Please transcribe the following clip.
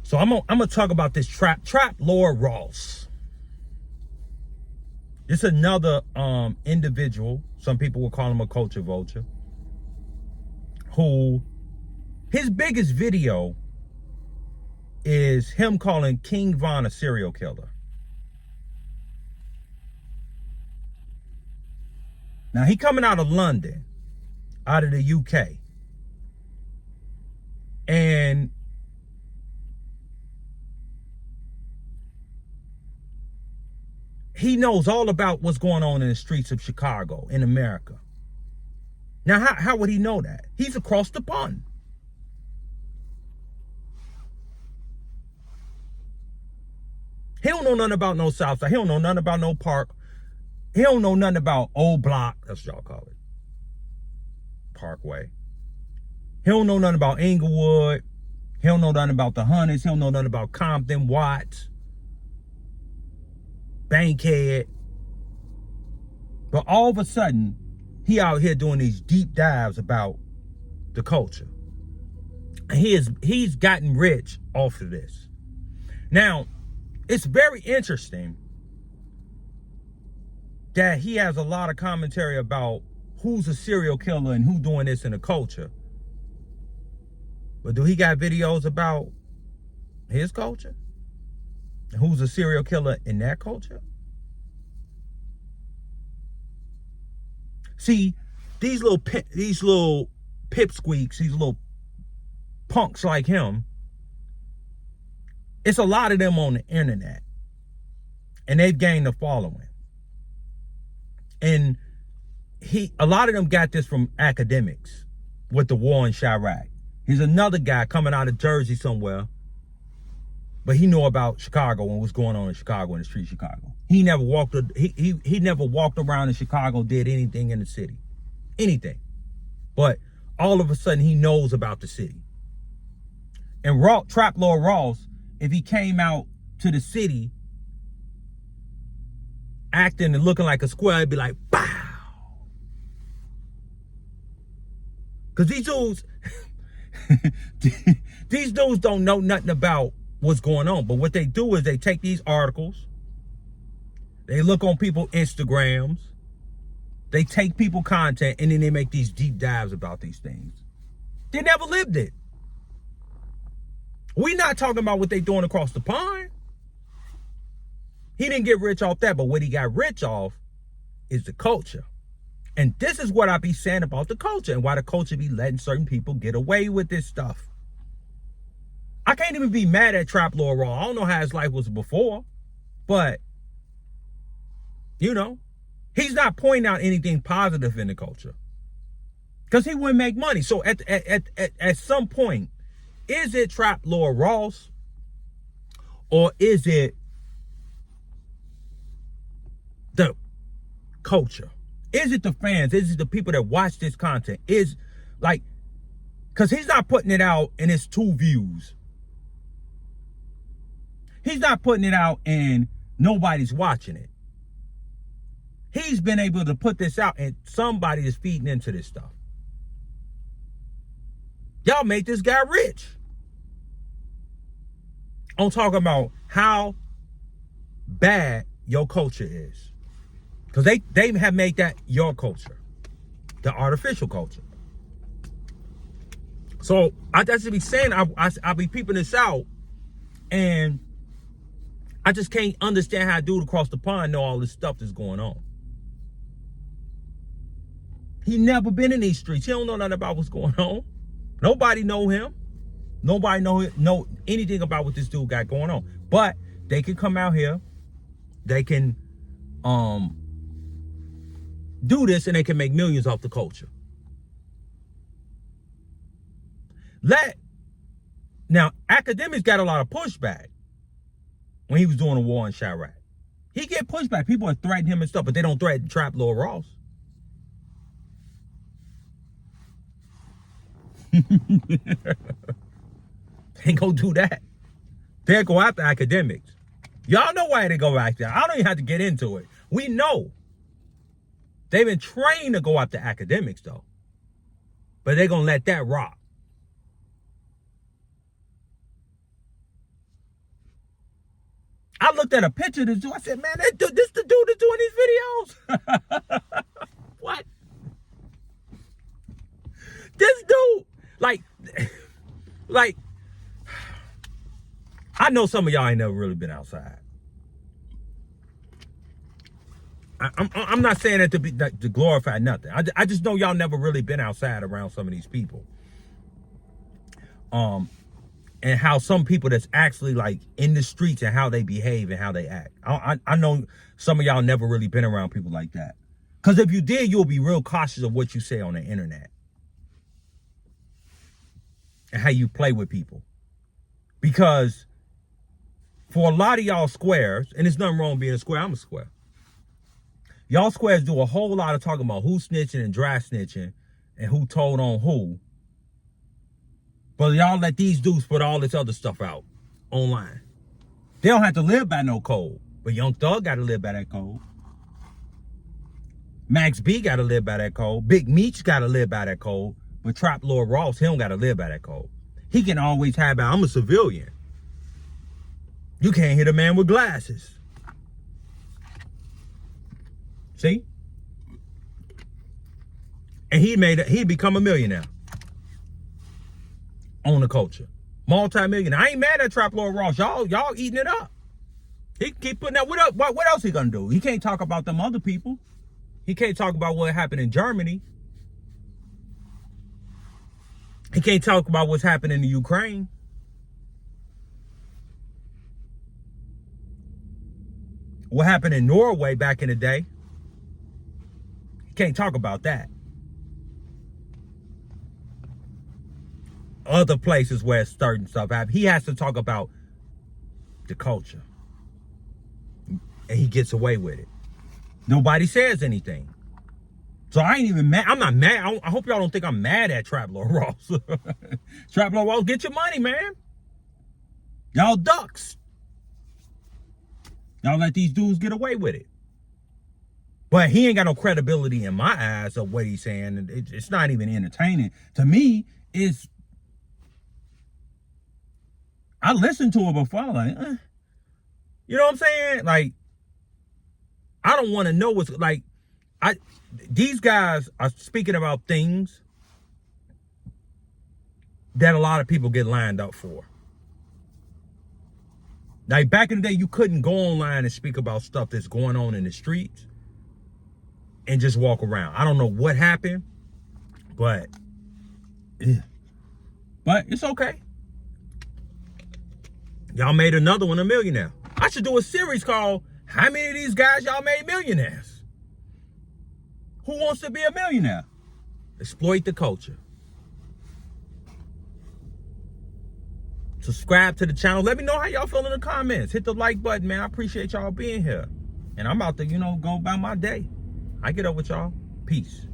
So I'm gonna talk about this Trap Lord Ross. It's another individual. Some people will call him a culture vulture. Who his biggest video is him calling King Von a serial killer. Now he coming out of London, out of the UK. And he knows all about what's going on in the streets of Chicago, in America. Now, how would he know that? He's across the pond. He don't know nothing about no Southside. He don't know nothing about no Park. He don't know nothing about Old Block. That's what y'all call it. Parkway. He don't know nothing about Inglewood. He don't know nothing about the Hundreds. He don't know nothing about Compton, Watts, Bankhead. But all of a sudden, he out here doing these deep dives about the culture. And he's gotten rich off of this. Now, it's very interesting that he has a lot of commentary about who's a serial killer and who doing this in the culture. But do he got videos about his culture? Who's a serial killer in that culture? See, these little pipsqueaks, these little punks like him, it's a lot of them on the internet. And they've gained a following. And a lot of them got this from academics with the war in Chirac. Here's another guy coming out of Jersey somewhere, but he knew about Chicago and what's going on in Chicago, in the street of Chicago. He never walked around in Chicago, did anything in the city. Anything. But all of a sudden he knows about the city. And Trap Lord Ross, if he came out to the city acting and looking like a square, it'd be like, bow. Because these dudes don't know nothing about what's going on. But what they do is they take these articles, they look on people's Instagrams, they take people content, and then they make these deep dives about these things. They never lived it. We're not talking about what they doing across the pond. He didn't get rich off that, but what he got rich off is the culture. And this is what I be saying about the culture and why the culture be letting certain people get away with this stuff. I can't even be mad at Trap Lord Raw. I don't know how his life was before, but, you know, he's not pointing out anything positive in the culture because he wouldn't make money. So at some point, is it Trap Lord Ross or is it the culture? Is it the fans? Is it the people that watch this content? Is like, because he's not putting it out and it's 2 views. He's not putting it out and nobody's watching it. He's been able to put this out and somebody is feeding into this stuff. Y'all make this guy rich. I'm talking about how bad your culture is. Because they have made that your culture. The artificial culture. So I just be saying, I be peeping this out. And I just can't understand how a dude across the pond know all this stuff that's going on. He never been in these streets. He don't know nothing about what's going on. Nobody know him. Nobody know anything about what this dude got going on. But they can come out here. They can do this and they can make millions off the culture. Now, academics got a lot of pushback when he was doing a war in Chirac. He get pushback. People are threatening him and stuff, but they don't threaten Trap Lord Ross. They ain't gonna do that. They'll go after academics. Y'all know why they go after. I don't even have to get into it. We know. They've been trained to go after academics, though. But they're going to let that rock. I looked at a picture of this dude. I said, man, this the dude that's doing these videos. What? This dude, like, I know some of y'all ain't never really been outside. I'm not saying that to glorify nothing. I just know y'all never really been outside around some of these people. And how some people that's actually like in the streets and how they behave and how they act. I know some of y'all never really been around people like that. Because if you did, you'll be real cautious of what you say on the internet. And how you play with people. Because for a lot of y'all squares, and there's nothing wrong with being a square, I'm a square. Y'all squares do a whole lot of talking about who snitching and dry snitching and who told on who. But y'all let these dudes put all this other stuff out online. They don't have to live by no code. But Young Thug got to live by that code. Max B got to live by that code. Big Meech got to live by that code. But Trap Lord Ross, he don't got to live by that code. He can always have, I'm a civilian. You can't hit a man with glasses. See? And he become a millionaire. On the culture. Multi-millionaire. I ain't mad at Trap Lord Ross. Y'all eating it up. He keep putting that. What else he gonna do? He can't talk about them other people. He can't talk about what happened in Germany. He can't talk about what's happening in Ukraine. What happened in Norway back in the day. He can't talk about that. Other places where certain stuff happens. He has to talk about the culture. And he gets away with it. Nobody says anything. So I ain't even mad. I'm not mad. I hope y'all don't think I'm mad at Trap Lord Ross. Trap Lord Ross, get your money, man. Y'all ducks. Y'all let these dudes get away with it. But he ain't got no credibility in my eyes of what he's saying. It's not even entertaining. To me, I listened to it before. I'm like, You know what I'm saying? Like, I don't want to know what's like. These guys are speaking about things that a lot of people get lined up for. Like back in the day, you couldn't go online and speak about stuff that's going on in the streets and just walk around. I don't know what happened, but it's okay. Y'all made another one a millionaire. I should do a series called How Many of These Guys Y'all Made Millionaires? Who wants to be a millionaire? Exploit the culture. Subscribe to the channel. Let me know how y'all feel in the comments. Hit the like button, man. I appreciate y'all being here. And I'm about to, go about my day. I get up with y'all. Peace.